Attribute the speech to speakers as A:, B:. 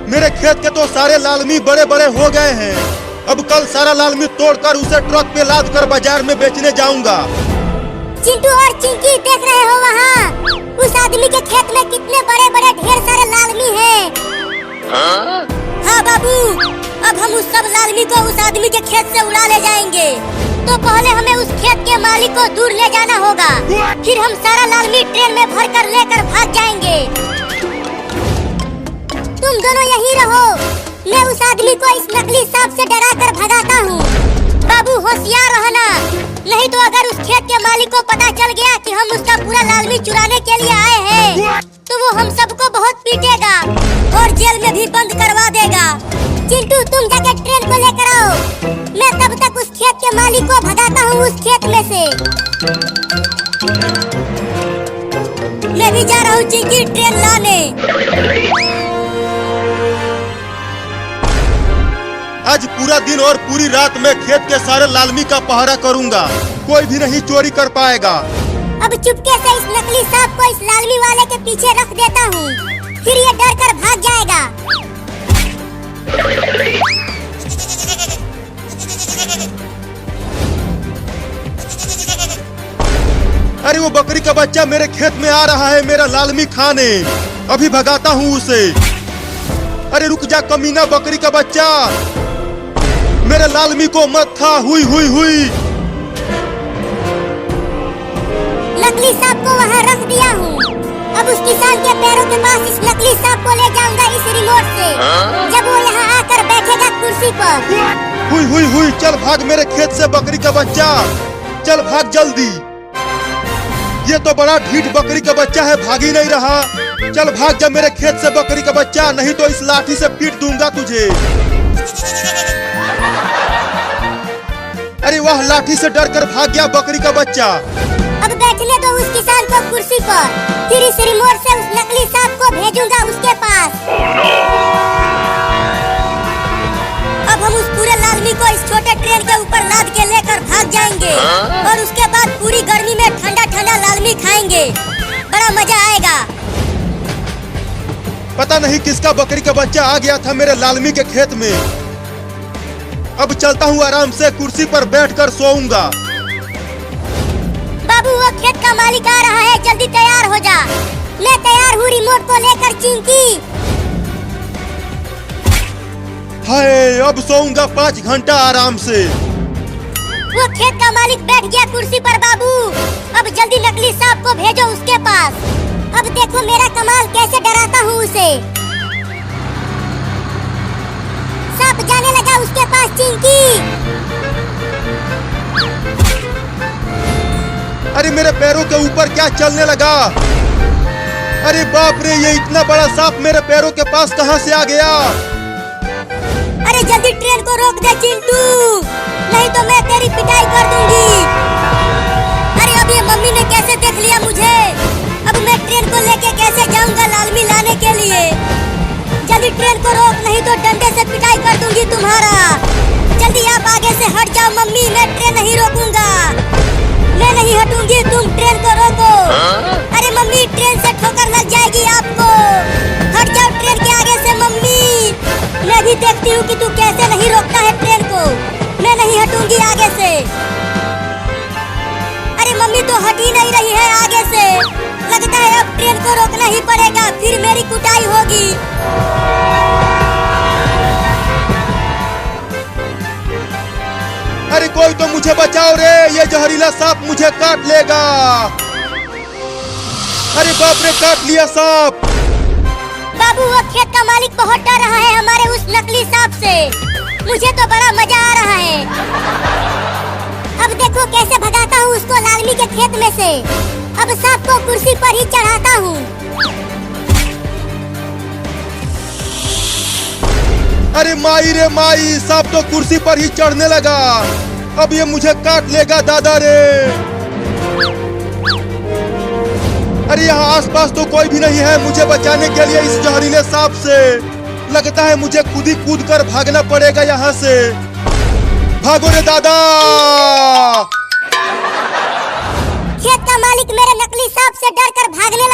A: मेरे खेत के तो सारे लालमी बड़े बड़े हो गए हैं। अब कल सारा लालमी तोड़कर उसे ट्रक पे लाद कर बाजार में बेचने जाऊंगा।
B: चिंटू और चिंकी देख रहे हो वहाँ? उस आदमी के खेत में कितने बड़े बड़े ढेर सारे लालमी हैं। हाँ बाबू, अब हम उस सब लालमी को उस आदमी के खेत से उड़ा ले जाएंगे। तो पहले हमें उस खेत के मालिक को दूर ले जाना होगा, फिर हम सारा लालमी ट्रेन में भर कर लेकर भाग जाएंगे। तुम दोनों यहीं रहो, मैं उस आदमी को इस नकली सांप से डरा कर भगाता हूँ। बाबू होशियार रहना, नहीं तो अगर उस खेत के मालिक को पता चल गया कि हम उसका पूरा लालमी चुराने के लिए आए हैं, तो वो हम सबको बहुत पीटेगा और जेल में भी बंद करवा देगा। चिंटू तुम जाके ट्रेन को लेकर आओ, मैं तब तक उस खेत के मालिक को भगाता हूँ उस खेत में से। मैं भी जा रहा हूँ चिंकी ट्रेन लाने।
A: आज पूरा दिन और पूरी रात मैं खेत के सारे लालमी का पहरा करूंगा, कोई भी नहीं चोरी कर पाएगा।
B: अब चुपके से इस नकली सांप को इस लालमी वाले के पीछे रख देता हूँ, फिर ये डर कर भाग जाएगा।
A: अरे वो बकरी का बच्चा मेरे खेत में आ रहा है मेरा लालमी खाने, अभी भगाता हूँ उसे। अरे रुक जा कमीना बकरी का बच्चा, मेरे लालमी को मत खा। हुई हुई हुई।
B: नकली सांप को वहाँ रख दिया हूँ। अब उस किसान के पैरों के पास इस नकली सांप को ले जाऊंगा इस रिमोट से, जब वो यहाँ आकर बैठेगा कुर्सी पर।
A: हुई हुई हुई, चल भाग मेरे खेत से बकरी का बच्चा, चल भाग जल्दी। ये तो बड़ा ढीठ बकरी का बच्चा है, भाग ही नहीं रहा। चल भाग जा मेरे खेत से बकरी का बच्चा, नहीं तो इस लाठी से पीट दूंगा तुझे। अरे वाह, लाठी से डरकर भाग गया बकरी का बच्चा।
B: अब बैठने दो उस किसान को कुर्सी पर, फिर इस रिमोट से उस नकली सांप को भेजूंगा उसके पास। अब हम उस पूरे लालमी को इस छोटे ट्रेन के ऊपर लाद के लेकर भाग जाएंगे और उसके बाद पूरी गर्मी में ठंडा ठंडा लालमी खाएंगे, बड़ा मजा आएगा।
A: पता नहीं किसका बकरी का बच्चा आ गया था मेरे लालमी के खेत में। अब चलता हूँ आराम से, कुर्सी पर बैठकर सोऊंगा।
B: बाबू वो खेत का मालिक आ रहा है, जल्दी तैयार हो जा। मैं तैयार हूँ रिमोट को लेकर चिंकी।
A: हाय, अब सोऊंगा 5 घंटा आराम से।
B: वो खेत का मालिक बैठ गया कुर्सी पर बाबू, अब जल्दी नकली सांप को भेजो उसके पास। अब देखो मेरा कमाल कैसे डराता हूँ उसे। सांप जाने लगा उसके पास चिंकी।
A: अरे मेरे पैरों के ऊपर क्या चलने लगा? अरे बाप रे, ये इतना बड़ा सांप मेरे पैरों के पास कहाँ से आ गया?
B: अरे जल्दी ट्रेन को रोक दे चिंटू, नहीं तो मैं तेरी पिटाई कर दूंगी। अरे अब ये मम्मी ने कैसे देख लिया मुझे, अब मैं ट्रेन को लेके कैसे जाऊंगा लालमी लाने के लिए। जल्दी ट्रेन को रोक, नहीं तो डंडे से पिटाई कर दूंगी तुम्हारा। जल्दी आप आगे से हट जाओ मम्मी, मैं ट्रेन नहीं रोकूंगा। मैं नहीं हटूंगी, तुम ट्रेन को रोको। अरे मम्मी ट्रेन से ठोकर लग जाएगी आपको, हट जाओ ट्रेन के आगे से मम्मी। मैं भी देखती हूँ कि तू कैसे नहीं रोकता है ट्रेन को, मैं नहीं हटूंगी आगे से। अरे मम्मी तो हट ही नहीं रही है आगे से, लगता है अब ट्रेन को रोकना ही पड़ेगा, फिर मेरी कुटाई होगी।
A: अरे कोई तो मुझे बचाओ रे, ये जहरीला सांप मुझे काट लेगा। अरे बाप रे, काट लिया सांप।
B: बाबू वो खेत का मालिक बहुत डर रहा है हमारे उस नकली सांप से, मुझे तो बड़ा मजा आ रहा है। अब देखो कैसे भगाता हूँ उसको लालमी के खेत में से। अब सांप को कुर्सी पर ही चढ़ाता हूँ।
A: अरे माई रे माई, सांप तो कुर्सी पर ही चढ़ने लगा, अब ये मुझे काट लेगा दादा रे। अरे यहाँ आसपास तो कोई भी नहीं है मुझे बचाने के लिए इस जहरीले सांप से। लगता है मुझे खुद ही कूद कर भागना पड़ेगा यहाँ से। भागो रे दादा।
B: खेत का मालिक मेरे नकली सांप से डर कर भागने